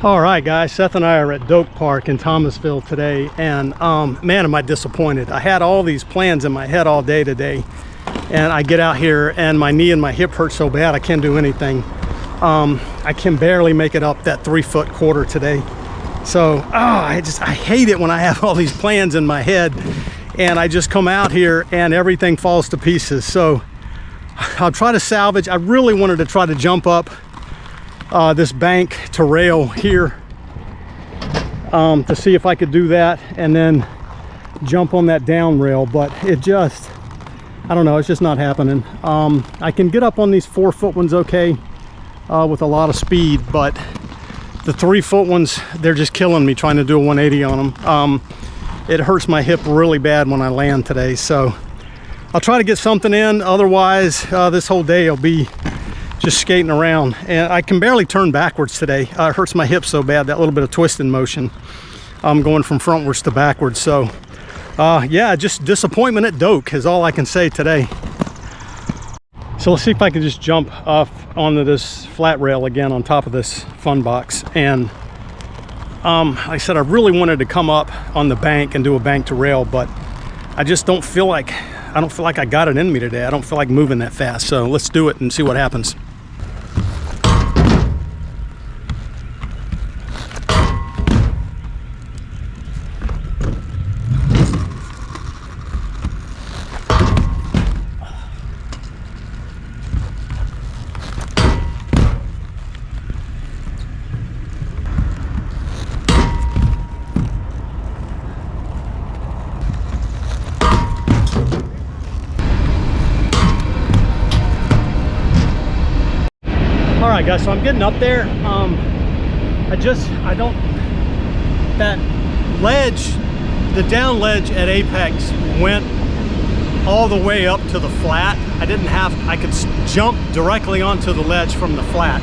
All right, guys, Seth and I are at Doak Park in Thomasville today, and man, am I disappointed. I had all these plans in my head all day today, and I get out here and my knee and my hip hurt so bad I can't do anything. I can barely make it up that 3-foot quarter today. So I hate it when I have all these plans in my head and I just come out here and everything falls to pieces. So I'll try to salvage. I really wanted to try to jump up this bank to rail here to see if I could do that and then jump on that down rail, but it just, I don't know, it's just not happening. I can get up on these 4-foot ones okay with a lot of speed, but the 3-foot ones, they're just killing me trying to do a 180 on them. It hurts my hip really bad when I land today, so I'll try to get something in. Otherwise, this whole day I'll be just skating around, and I can barely turn backwards today. It hurts my hip so bad, that little bit of twisting motion. I'm going from frontwards to backwards. So yeah, just disappointment at Doak is all I can say today. So let's see if I can just jump off onto this flat rail again on top of this fun box. And like I said, I really wanted to come up on the bank and do a bank to rail, but I just don't feel like I got it in me today. I don't feel like moving that fast. So let's do it and see what happens. All right, guys, so I'm getting up there. That ledge, the down ledge at Apex went all the way up to the flat. I could jump directly onto the ledge from the flat,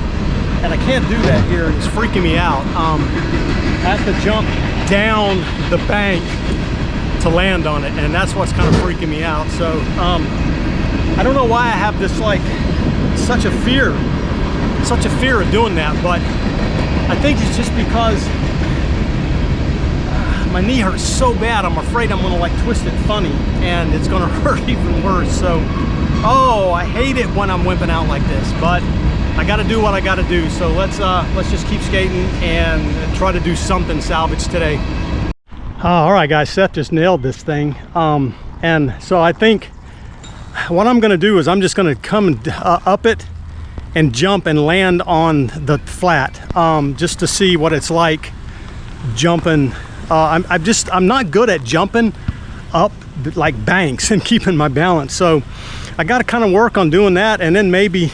and I can't do that here. It's freaking me out. I have to jump down the bank to land on it, and that's what's kind of freaking me out. So I don't know why I have this, like, such a fear of doing that, but I think it's just because my knee hurts so bad. I'm afraid I'm gonna like twist it funny and it's gonna hurt even worse. So I hate it when I'm wimping out like this, but I gotta do what I gotta do. So let's just keep skating and try to do something salvage today. All right, guys, Seth just nailed this thing, and so I think what I'm gonna do is I'm just gonna come up it and jump and land on the flat, just to see what it's like jumping. I'm not good at jumping up like banks and keeping my balance, so I got to kind of work on doing that, and then maybe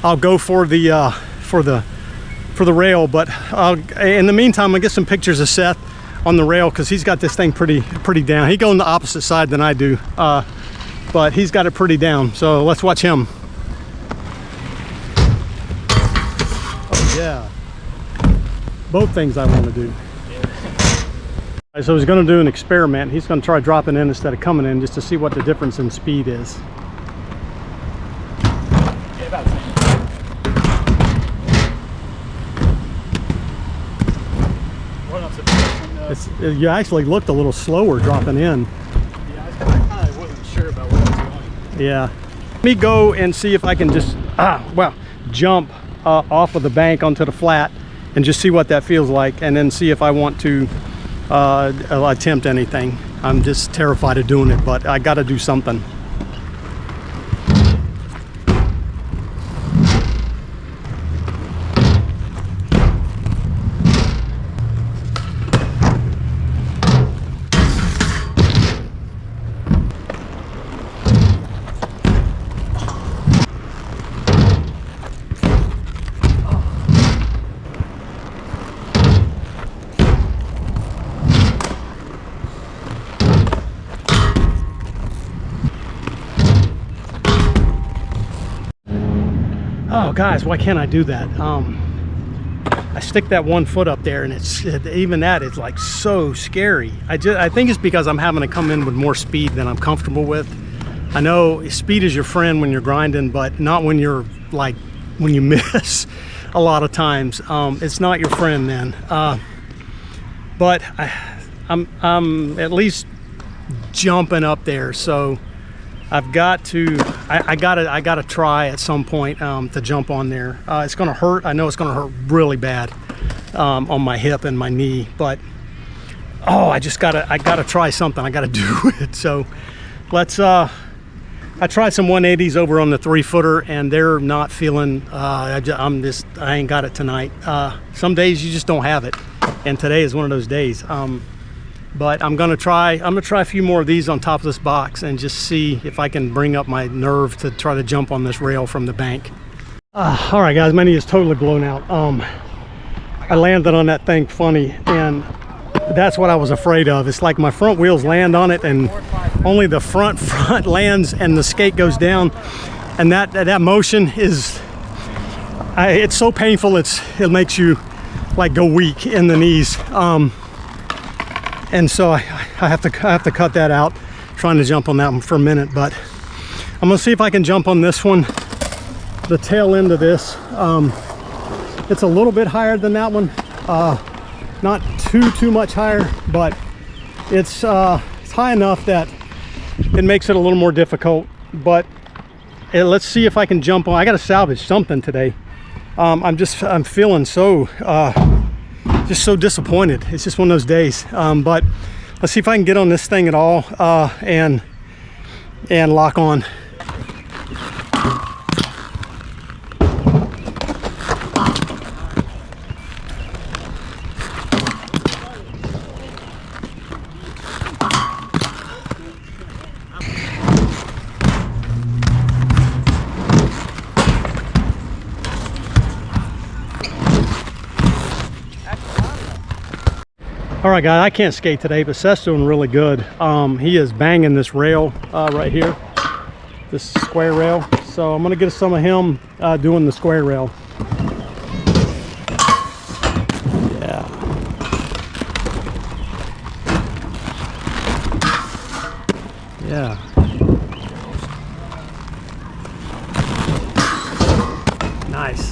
I'll go for the rail. But in the meantime, I'll get some pictures of Seth on the rail, because he's got this thing pretty down. He goes on the opposite side than I do, but he's got it pretty down. So let's watch him. Yeah, both things I want to do. Yeah. So he's going to do an experiment. He's going to try dropping in instead of coming in, just to see what the difference in speed is. Yeah, about the same. You actually looked a little slower dropping in. Yeah, I kind of wasn't sure about what I was doing. Yeah. Let me go and see if I can just jump off of the bank onto the flat and just see what that feels like, and then see if I want to attempt anything. I'm just terrified of doing it, but I got to do something. Oh, guys, why can't I do that? I stick that 1 foot up there, and even that is like so scary. I think it's because I'm having to come in with more speed than I'm comfortable with. I know speed is your friend when you're grinding, but not when you're like, when you miss. a lot of times. It's not your friend, man. But I'm at least jumping up there, so I've got to, I gotta try at some point to jump on there. It's gonna hurt. I know it's gonna hurt really bad on my hip and my knee, but oh, I gotta try something. I gotta do it. So let's. I tried some 180s over on the 3-footer, and they're not feeling. I ain't got it tonight. Some days you just don't have it, and today is one of those days. But I'm gonna try a few more of these on top of this box and just see if I can bring up my nerve to try to jump on this rail from the bank. All right, guys, my knee is totally blown out. I landed on that thing funny, and that's what I was afraid of. It's like my front wheels land on it, and only the front lands, and the skate goes down, and that motion is, it's so painful. It makes you like go weak in the knees. And so I have to cut that out, trying to jump on that one for a minute. But I'm gonna see if I can jump on this one, the tail end of this. It's a little bit higher than that one, not too much higher, but it's high enough that it makes it a little more difficult. But let's see if I can jump on. I got to salvage something today. I'm feeling so just so disappointed. It's just one of those days. But let's see if I can get on this thing at all and lock on. All right, guys, I can't skate today, but Seth's doing really good. He is banging this rail right here, this square rail. So I'm gonna get some of him doing the square rail. Yeah. Yeah. Nice.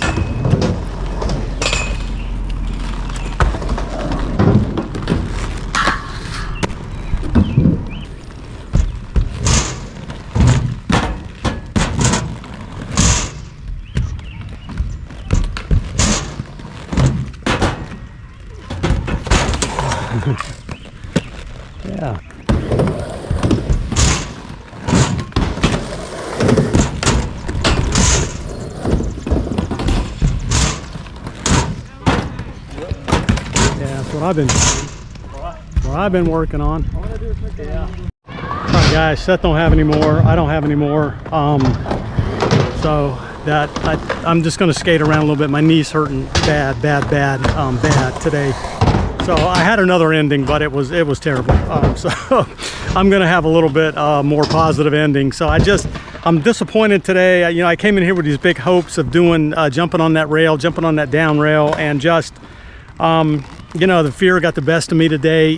Yeah. That's what I've been working on. Yeah. All right, guys, Seth don't have any more. I don't have any more. So I'm just gonna skate around a little bit. My knee's hurting bad today. So I had another ending, but it was terrible. So I'm gonna have a little bit more positive ending. So I'm disappointed today. You know, I came in here with these big hopes of doing jumping on that rail, jumping on that down rail, and just you know, the fear got the best of me today.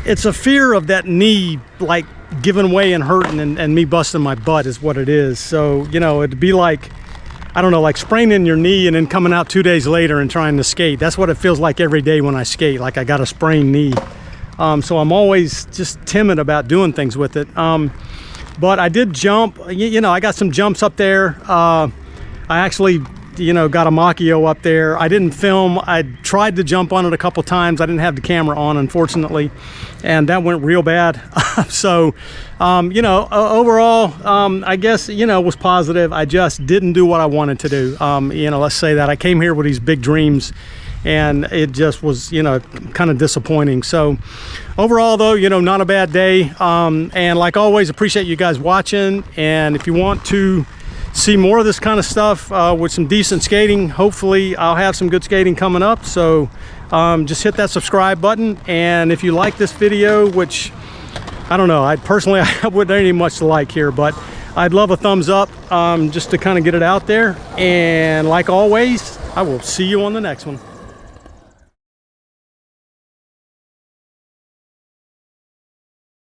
It's a fear of that knee like giving way and hurting, and me busting my butt is what it is. So, you know, it'd be like, I don't know, like spraining your knee and then coming out 2 days later and trying to skate. That's what it feels like every day when I skate, like I got a sprained knee. So I'm always just timid about doing things with it. But I did jump, you know, I got some jumps up there. I actually, you know, got a Machio up there. I didn't film. I tried to jump on it a couple times. I didn't have the camera on, unfortunately, and that went real bad. So, you know, overall, I guess, you know, it was positive. I just didn't do what I wanted to do. You know, let's say that. I came here with these big dreams, and it just was, you know, kind of disappointing. So overall, though, you know, not a bad day. And like always, appreciate you guys watching. And if you want to see more of this kind of stuff with some decent skating, hopefully I'll have some good skating coming up. So just hit that subscribe button, and if you like this video, which I don't know, I wouldn't need much to like here, but I'd love a thumbs up just to kind of get it out there. And like always, I will see you on the next one.